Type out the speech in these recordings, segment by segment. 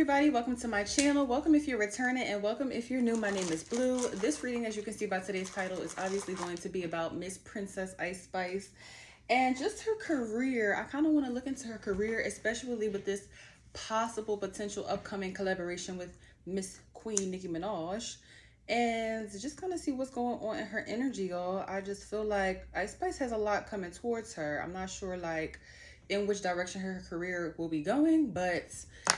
Everybody, welcome to my channel. Welcome if you're returning, and welcome if you're new. My name is Blue. This reading, as you can see by today's title, is obviously going to be about Miss Princess Ice Spice and just her career. I kind of want to look into her career, especially with this possible potential upcoming collaboration with Miss Queen Nicki Minaj, and just kind of see what's going on in her energy, y'all. I just feel like Ice Spice has a lot coming towards her. I'm not sure in which direction her career will be going, but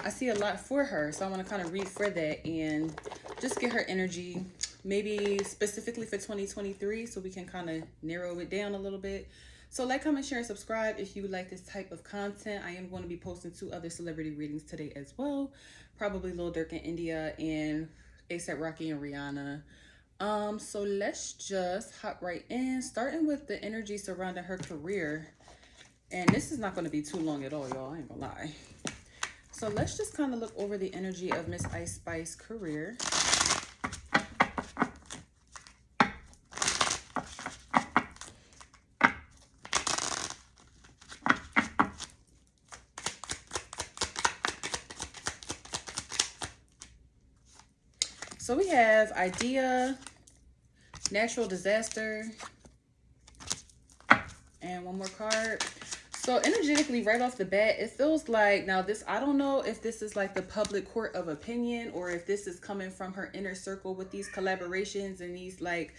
I see a lot for her. So I want to kind of read for that and just get her energy, maybe specifically for 2023, so we can kind of narrow it down a little bit. So like, comment, share, and subscribe if you like this type of content. I am going to be posting 2 other celebrity readings today as well. Probably Lil Durk in India and A$AP Rocky and Rihanna. So let's just hop right in, starting with the energy surrounding her career. And this is not going to be too long at all, y'all. I ain't gonna lie. So let's just kind of look over the energy of Miss Ice Spice's career. So we have idea, natural disaster, and one more card. So energetically, right off the bat, it feels like, now this, I don't know if this is like the public court of opinion or if this is coming from her inner circle with these collaborations and these like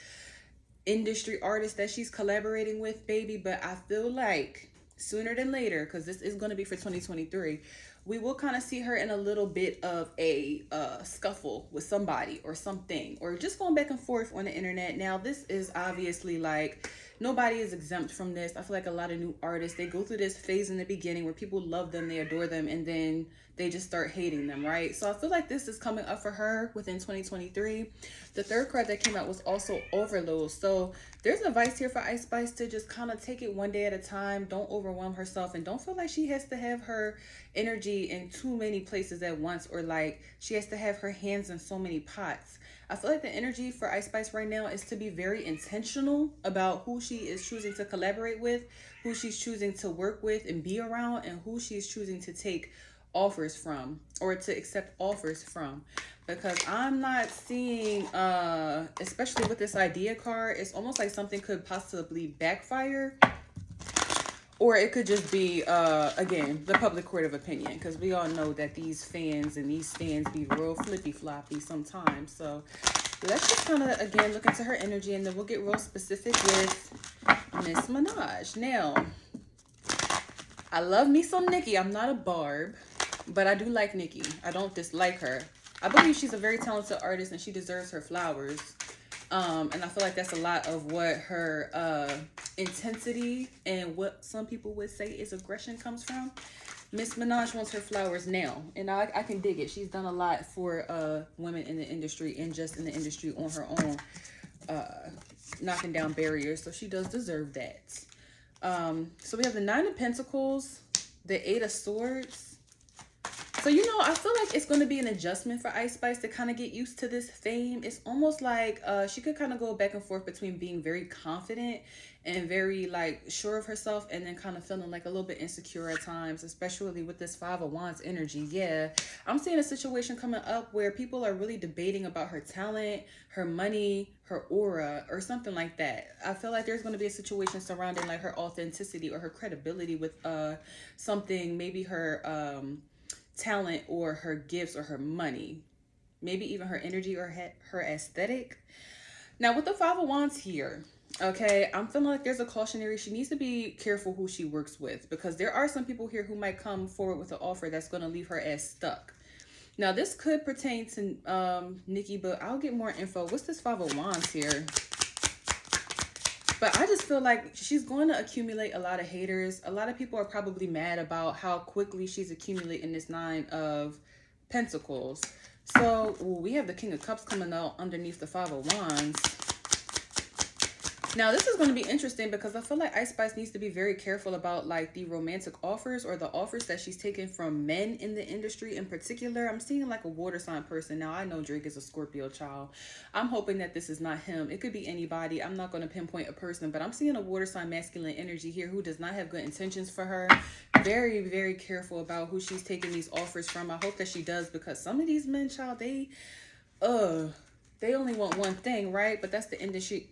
industry artists that she's collaborating with, baby. But I feel like sooner than later, because this is going to be for 2023, we will kind of see her in a little bit of a scuffle with somebody or something, or just going back and forth on the internet. Now, this is obviously like, nobody is exempt from this. I feel like a lot of new artists, they go through this phase in the beginning where people love them, they adore them, and then they just start hating them, right? So I feel like this is coming up for her within 2023. The third card that came out was also overload. So there's advice here for Ice Spice to just kind of take it one day at a time. Don't overwhelm herself, and don't feel like she has to have her energy in too many places at once, or like she has to have her hands in so many pots. I feel like the energy for Ice Spice right now is to be very intentional about who she is choosing to collaborate with, who she's choosing to work with and be around, and who she's choosing to take offers from or to accept offers from. Because I'm not seeing, especially with this idea card, it's almost like something could possibly backfire. Or it could just be, again, the public court of opinion. Because we all know that these fans and these stands be real flippy-floppy sometimes. So let's just kind of, again, look into her energy. And then we'll get real specific with Miss Minaj. Now, I love me some Nicki. I'm not a Barb, but I do like Nicki. I don't dislike her. I believe she's a very talented artist and she deserves her flowers. And I feel like that's a lot of what her intensity and what some people would say is aggression comes from. Miss Minaj wants her flowers now, and I can dig it. She's done a lot for women in the industry and just in the industry on her own, knocking down barriers. So she does deserve that. So we have the 9 of Pentacles, the 8 of Swords. So, you know, I feel like it's going to be an adjustment for Ice Spice to kind of get used to this fame. It's almost like she could kind of go back and forth between being very confident and very like sure of herself, and then kind of feeling like a little bit insecure at times, especially with this 5 of Wands energy. Yeah, I'm seeing a situation coming up where people are really debating about her talent, her money, her aura, or something like that. I feel like there's going to be a situation surrounding like her authenticity or her credibility with something, maybe her talent or her gifts or her money, maybe even her energy or her aesthetic. Now with the 5 of Wands here, okay, I'm feeling like there's a cautionary. She needs to be careful who she works with, because there are some people here who might come forward with an offer that's going to leave her ass stuck. Now this could pertain to Nicki, but I'll get more info. What's this 5 of Wands here? But I just feel like she's going to accumulate a lot of haters. A lot of people are probably mad about how quickly she's accumulating this 9 of Pentacles. So we have the King of Cups coming out underneath the 5 of Wands. Now, this is going to be interesting because I feel like Ice Spice needs to be very careful about like the romantic offers or the offers that she's taking from men in the industry in particular. I'm seeing like a water sign person. Now, I know Drake is a Scorpio child. I'm hoping that this is not him. It could be anybody. I'm not going to pinpoint a person, but I'm seeing a water sign masculine energy here who does not have good intentions for her. Very, very careful about who she's taking these offers from. I hope that she does, because some of these men, child, they only want one thing, right? But that's the industry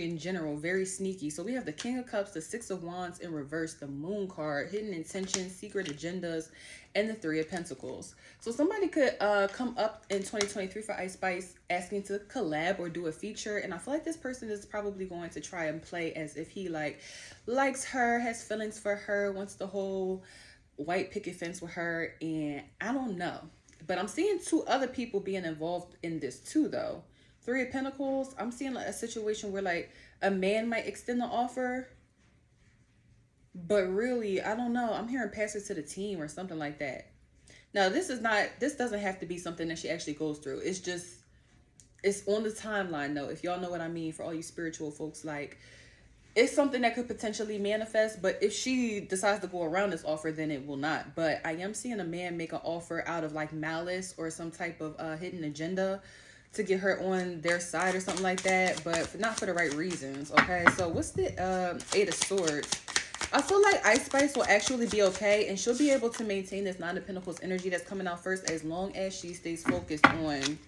in general. Very sneaky. So we have the King of Cups, the Six of Wands in reverse, the Moon card, hidden intentions, secret agendas, and the Three of Pentacles. So somebody could come up in 2023 for Ice Spice asking to collab or do a feature. And I feel like this person is probably going to try and play as if he like likes her, has feelings for her, wants the whole white picket fence with her. And I don't know. But I'm seeing two other people being involved in this too, though. Three of Pentacles, I'm seeing like a situation where like a man might extend the offer, but really, I don't know. I'm hearing pass it to the team or something like that. Now, this doesn't have to be something that she actually goes through. It's just, it's on the timeline though. If y'all know what I mean, for all you spiritual folks, like it's something that could potentially manifest, but if she decides to go around this offer, then it will not. But I am seeing a man make an offer out of like malice or some type of hidden agenda to get her on their side or something like that, but not for the right reasons. Okay, so what's the Eight of Swords? I feel like Ice Spice will actually be okay, and she'll be able to maintain this Nine of Pentacles energy that's coming out first, as long as she stays focused on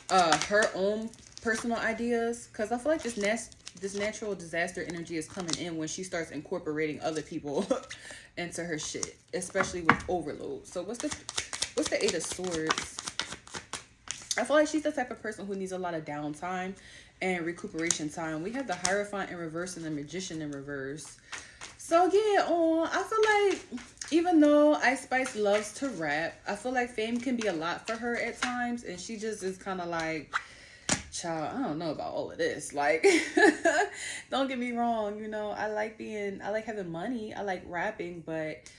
her own personal ideas. Because I feel like this natural disaster energy is coming in when she starts incorporating other people into her shit, especially with overload. So what's the Eight of Swords? I feel like she's the type of person who needs a lot of downtime and recuperation time. We have the Hierophant in reverse and the Magician in reverse. So yeah, I feel like even though Ice Spice loves to rap, I feel like fame can be a lot for her at times, and she just is kind of like, child, I don't know about all of this. Like, don't get me wrong, you know, I like having money, I like rapping, but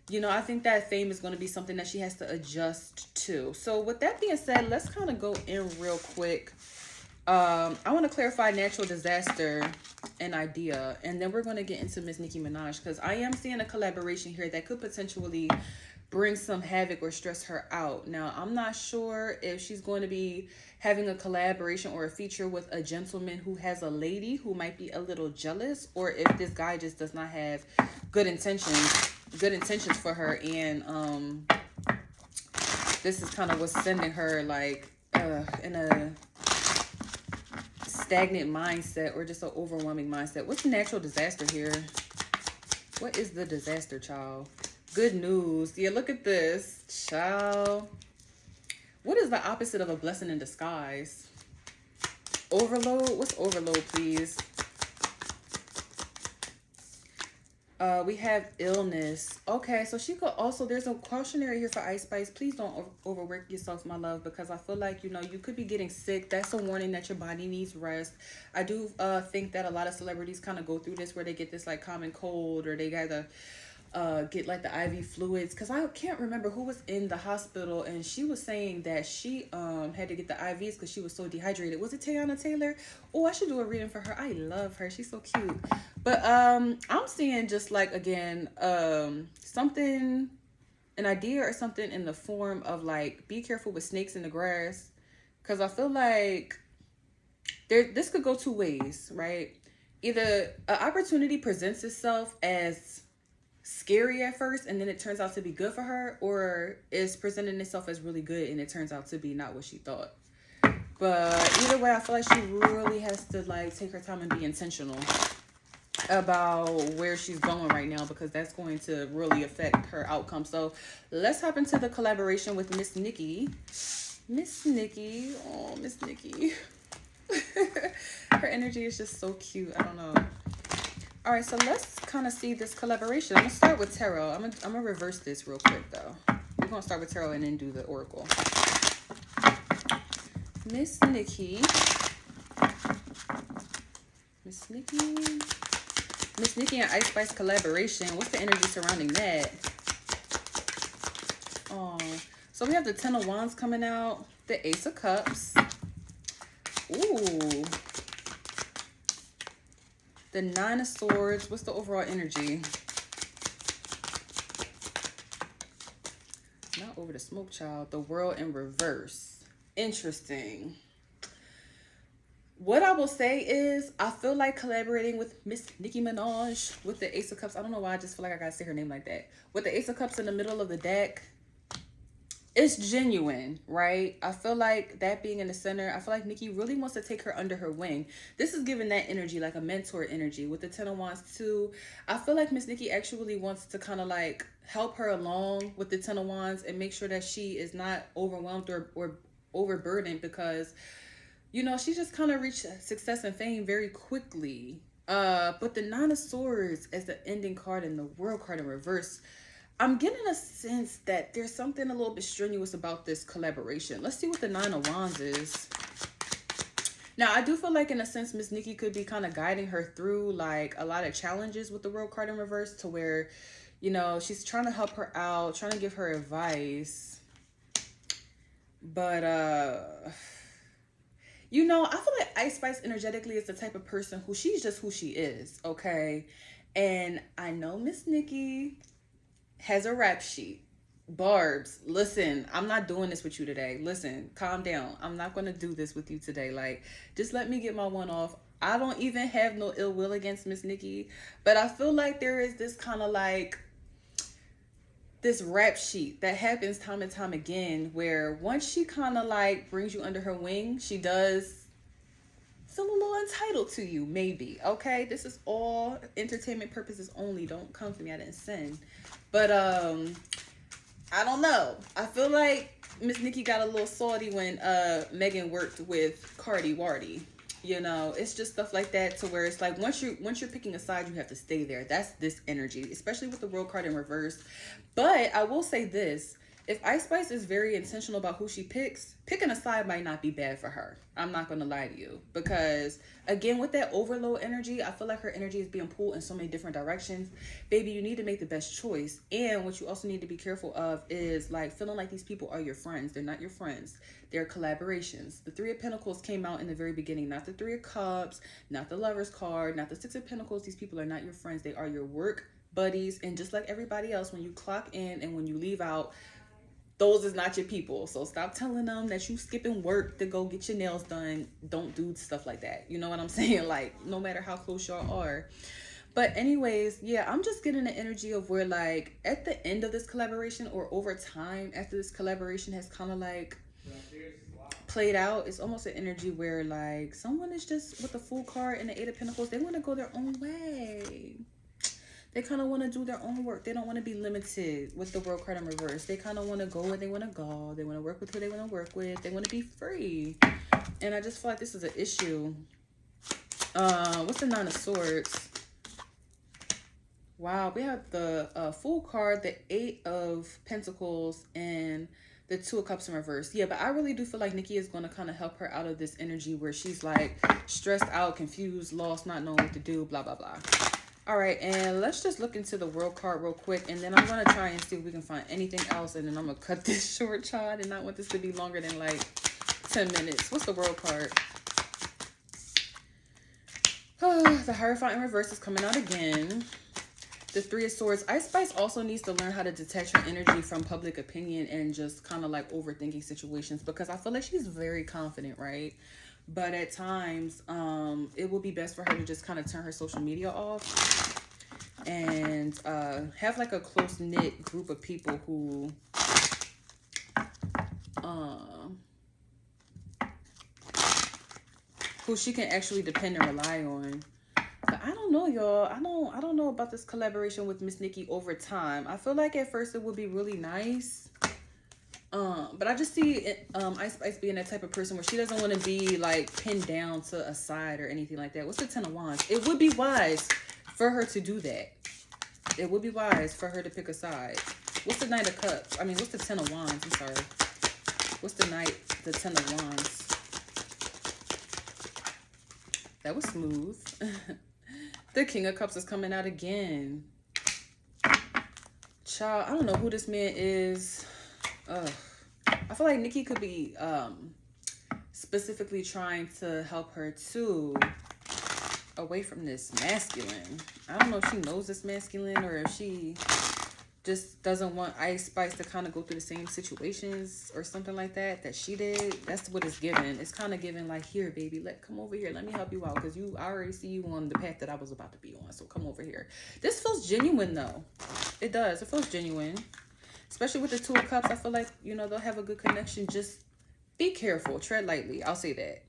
you know, I think that fame is going to be something that she has to adjust to. So with that being said, let's kind of go in real quick. I want to clarify natural disaster and idea, and then we're going to get into Miss Nicki Minaj, because I am seeing a collaboration here that could potentially bring some havoc or stress her out. Now, I'm not sure if she's going to be having a collaboration or a feature with a gentleman who has a lady who might be a little jealous, or if this guy just does not have good intentions for her, and this is kind of what's sending her like in a stagnant mindset or just an overwhelming mindset. What's the natural disaster here? What is the disaster, child? Good news. Yeah, look at this, child. What is the opposite of a blessing in disguise? Overload. What's overload, please? We have illness. Okay, so she could also, there's a cautionary here for Ice Spice. Please don't overwork yourself, my love, because I feel like, you know, you could be getting sick. That's a warning that your body needs rest. I do think that a lot of celebrities kind of go through this, where they get this like common cold, or they gotta get like the IV fluids, because I can't remember who was in the hospital, and she was saying that she had to get the IVs because she was so dehydrated. Was it Teyana Taylor? Oh, I should do a reading for her. I love her. She's so cute. But I'm seeing just like, again, something, an idea or something in the form of like, be careful with snakes in the grass, because I feel like this could go two ways, right? Either an opportunity presents itself as scary at first, and then it turns out to be good for her, or it's presenting itself as really good and it turns out to be not what she thought. But either way, I feel like she really has to like take her time and be intentional about where she's going right now, because that's going to really affect her outcome. So let's hop into the collaboration with Miss Nicki. Miss Nicki. Oh, Miss Nicki. Her energy is just so cute. I don't know. All right, so let's kind of see this collaboration. I'm gonna start with tarot. I'm gonna reverse this real quick though. We're gonna start with tarot and then do the oracle. Miss Nicki. Miss Nicki and Ice Spice collaboration. What's the energy surrounding that? Oh, so we have the Ten of Wands coming out, the Ace of Cups. Ooh. The Nine of Swords. What's the overall energy? Not over the smoke, child. The World in reverse. Interesting. What I will say is, I feel like collaborating with Miss Nicki Minaj with the Ace of Cups. I don't know why, I just feel like I gotta say her name like that. With the Ace of Cups in the middle of the deck, it's genuine, right? I feel like that being in the center, I feel like Nicki really wants to take her under her wing. This is giving that energy, like a mentor energy. With the Ten of Wands too, I feel like Miss Nicki actually wants to kind of like help her along with the Ten of Wands and make sure that she is not overwhelmed or overburdened, because, you know, she just kind of reached success and fame very quickly. But the Nine of Swords as the ending card and the World card in reverse, I'm getting a sense that there's something a little bit strenuous about this collaboration. Let's see what the Nine of Wands is. Now, I do feel like in a sense, Miss Nicki could be kind of guiding her through like a lot of challenges with the World card in reverse, to where, you know, she's trying to help her out, trying to give her advice. But, you know, I feel like Ice Spice energetically is the type of person who she's just who she is, okay? And I know Miss Nicki has a rap sheet. Barbs, listen, I'm not doing this with you today. Listen, calm down. I'm not going to do this with you today. Like, just let me get my one off. I don't even have no ill will against Miss Nicki, but I feel like there is this kind of like this rap sheet that happens time and time again, where once she kind of like brings you under her wing, she does feel a little entitled to you, maybe. Okay, this is all entertainment purposes only. Don't come for me, I didn't sin. But I don't know. I feel like Miss Nicki got a little salty when Megan worked with Cardi Wardy. You know, it's just stuff like that, to where it's like once you're picking a side, you have to stay there. That's this energy, especially with the World card in reverse. But I will say this: if Ice Spice is very intentional about who she picks, picking a side might not be bad for her. I'm not going to lie to you. Because, again, with that overload energy, I feel like her energy is being pulled in so many different directions. Baby, you need to make the best choice. And what you also need to be careful of is, like, feeling like these people are your friends. They're not your friends. They're collaborations. The Three of Pentacles came out in the very beginning. Not the Three of Cups, not the Lover's card, not the Six of Pentacles. These people are not your friends. They are your work buddies. And just like everybody else, when you clock in and when you leave out, those is not your people. So stop telling them that you skipping work to go get your nails done. Don't do stuff like that. You know what I'm saying? Like, no matter how close y'all are. But anyways, yeah, I'm just getting the energy of where, like, at the end of this collaboration, or over time after this collaboration has kind of like played out, it's almost an energy where, like, someone is just with the Fool card and the Eight of Pentacles, they want to go their own way. They kind of want to do their own work. They don't want to be limited with the World card in reverse. They kind of want to go where they want to go. They want to work with who they want to work with. They want to be free. And I just feel like this is an issue. What's the Nine of Swords? Wow, we have the Fool card, the Eight of Pentacles, and the Two of Cups in reverse. Yeah, but I really do feel like Nicki is going to kind of help her out of this energy where she's like stressed out, confused, lost, not knowing what to do, blah, blah, blah. All right, and let's just look into the World card real quick, and then I'm going to try and see if we can find anything else, and then I'm going to cut this short, child, and not want this to be longer than like 10 minutes. What's the World card? Oh, the Hierophant in reverse is coming out again. The Three of Swords. Ice Spice also needs to learn how to detach her energy from public opinion and just kind of like overthinking situations, because I feel like she's very confident, right? But at times, it will be best for her to just kind of turn her social media off and have like a close-knit group of people who she can actually depend and rely on. But I don't know, y'all. I don't know about this collaboration with Miss Nicki over time. I feel like at first it would be really nice. But I just see Ice Spice being that type of person where she doesn't want to be like pinned down to a side or anything like that. What's the Ten of Wands? It would be wise for her to do that. It would be wise for her to pick a side. What's the Knight of Cups? I mean, what's the Ten of Wands? I'm sorry. What's the Ten of Wands? That was smooth. The King of Cups is coming out again. Child, I don't know who this man is. I feel like Nicki could be specifically trying to help her too. away from this masculine. I don't know if she knows this masculine or if she just doesn't want Ice Spice to kind of go through the same situations or something like that she did. That's what it's giving. It's kind of giving like, here, baby, come over here. Let me help you out because I already see you on the path that I was about to be on. So come over here. This feels genuine though. It does. It feels genuine. Especially with the Two of Cups. I feel like, you know, they'll have a good connection. Just be careful. Tread lightly. I'll say that.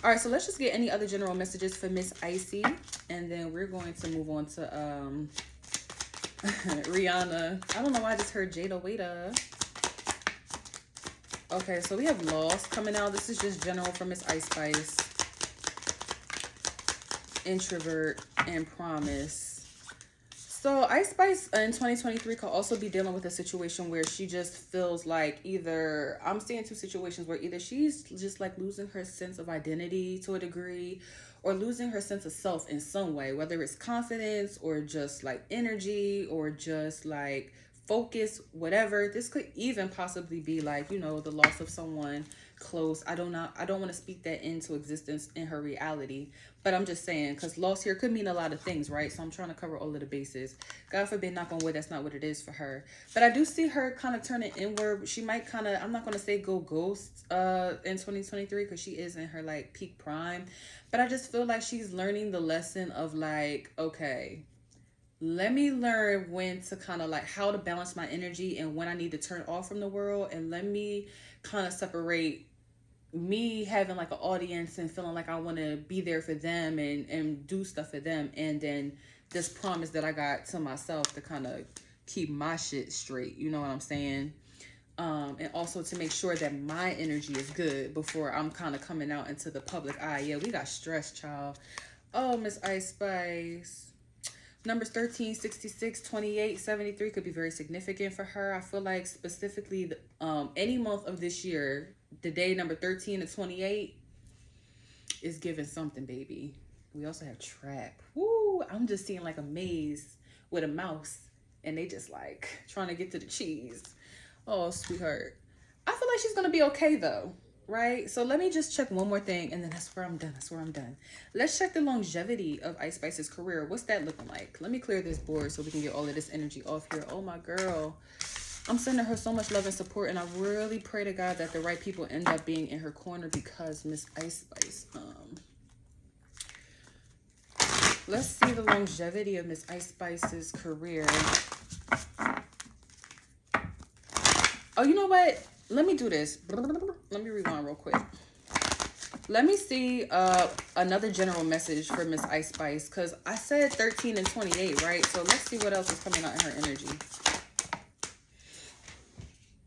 All right, so let's just get any other general messages for Miss Icy. And then we're going to move on to Rihanna. I don't know why I just heard Jada Waiter. Okay, so we have Lost coming out. This is just general for Miss Ice Spice. Introvert and Promise. So Ice Spice in 2023 could also be dealing with a situation where she just feels like either, I'm seeing two situations where either she's just like losing her sense of identity to a degree, or losing her sense of self in some way, whether it's confidence or just like energy or just like focus, whatever. This could even possibly be like, you know, the loss of someone close. I don't want to speak that into existence in her reality, but I'm just saying, because loss here could mean a lot of things, right? So I'm trying to cover all of the bases. God forbid, knock on wood, that's not what it is for her. But I do see her kind of turning inward. She might kind of, I'm not going to say go ghost in 2023 because she is in her like peak prime, but I just feel like she's learning the lesson of like, okay, let me learn when to kind of like how to balance my energy and when I need to turn off from the world, and let me kind of separate me having like an audience and feeling like I want to be there for them and do stuff for them, and then this promise that I got to myself to kind of keep my shit straight, you know what I'm saying? And also to make sure that my energy is good before I'm kind of coming out into the public eye. Yeah, we got stress, child. Oh, Miss Ice Spice. Numbers 13, 66, 28, 73 could be very significant for her. I feel like specifically any month of this year, the day number 13 to 28 is giving something, baby. We also have trap. Woo! I'm just seeing like a maze with a mouse and they just like trying to get to the cheese. Oh, sweetheart. I feel like she's going to be okay though. Right? So let me just check one more thing and then that's where I'm done. Let's check the longevity of Ice Spice's career. What's that looking like? Let me clear this board so we can get all of this energy off here. Oh, my girl. I'm sending her so much love and support, and I really pray to God that the right people end up being in her corner because Miss Ice Spice. Let's see the longevity of Miss Ice Spice's career. Oh, you know what? Let me do this. Let me rewind real quick. Let me see another general message for Miss Ice Spice, because I said 13 and 28, right? So let's see what else is coming out in her energy.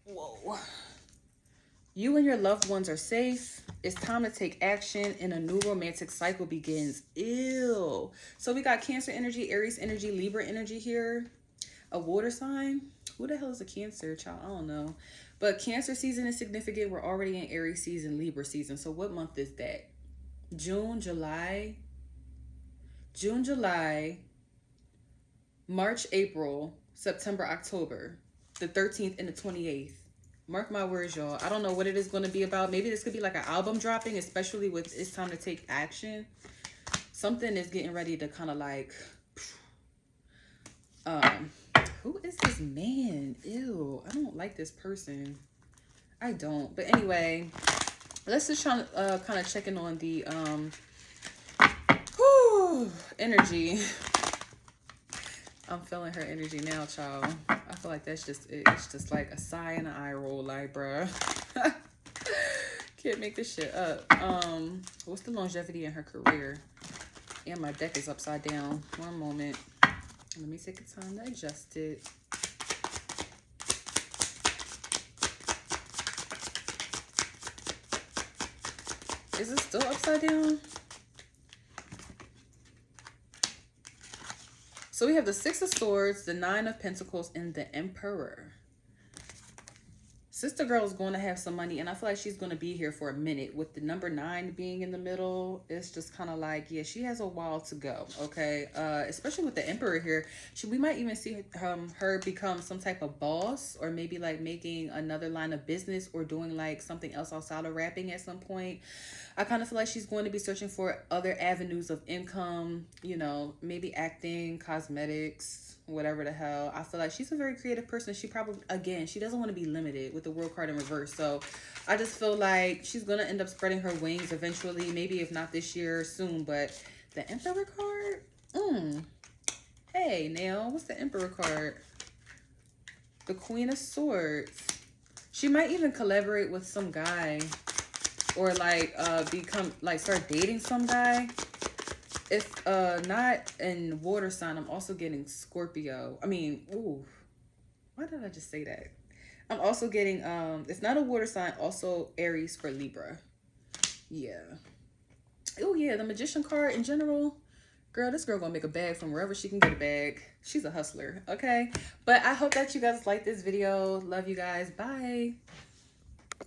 Whoa. You and your loved ones are safe. It's time to take action and a new romantic cycle begins. Ew. So we got Cancer energy, Aries energy, Libra energy here. A water sign. Who the hell is a Cancer, child? I don't know. But Cancer season is significant. We're already in Aries season, Libra season. So what month is that? June, July, March, April, September, October. The 13th and the 28th. Mark my words, y'all. I don't know what it is going to be about. Maybe this could be like an album dropping, especially with it's time to take action. Something is getting ready to kind of like... Who is this man? Ew, I don't like this person. I don't. But anyway, let's just try to kind of check in on the energy. I'm feeling her energy now, child. I feel like that's just it. It's just like a sigh and an eye roll, like, bruh. Can't make this shit up. What's the longevity in her career? And my deck is upside down. One moment. Let me take a time to adjust it. Is it still upside down? So we have the Six of Swords, the Nine of Pentacles, and the Emperor. sister girl is going to have some money, and I feel like she's going to be here for a minute. With the number 9 being in the middle, it's just kind of like, yeah, she has a while to go. Okay, especially with the Emperor here, we might even see her become some type of boss, or maybe like making another line of business, or doing like something else outside of rapping at some point. I kind of feel like she's going to be searching for other avenues of income, you know, maybe acting, cosmetics, whatever the hell. I feel like she's a very creative person. She probably, again, she doesn't want to be limited with the world card in reverse. So I just feel like she's going to end up spreading her wings eventually, maybe if not this year, soon. But the Emperor card, hey, now, what's the Emperor card? The Queen of Swords. She might even collaborate with some guy, or like start dating some guy. If not in water sign, I'm also getting Scorpio. I mean, ooh, why did I just say that? I'm also getting if not a water sign, also Aries for Libra. Yeah. Oh yeah, the Magician card in general. Girl, this girl gonna make a bag from wherever she can get a bag. She's a hustler, okay? But I hope that you guys like this video. Love you guys. Bye.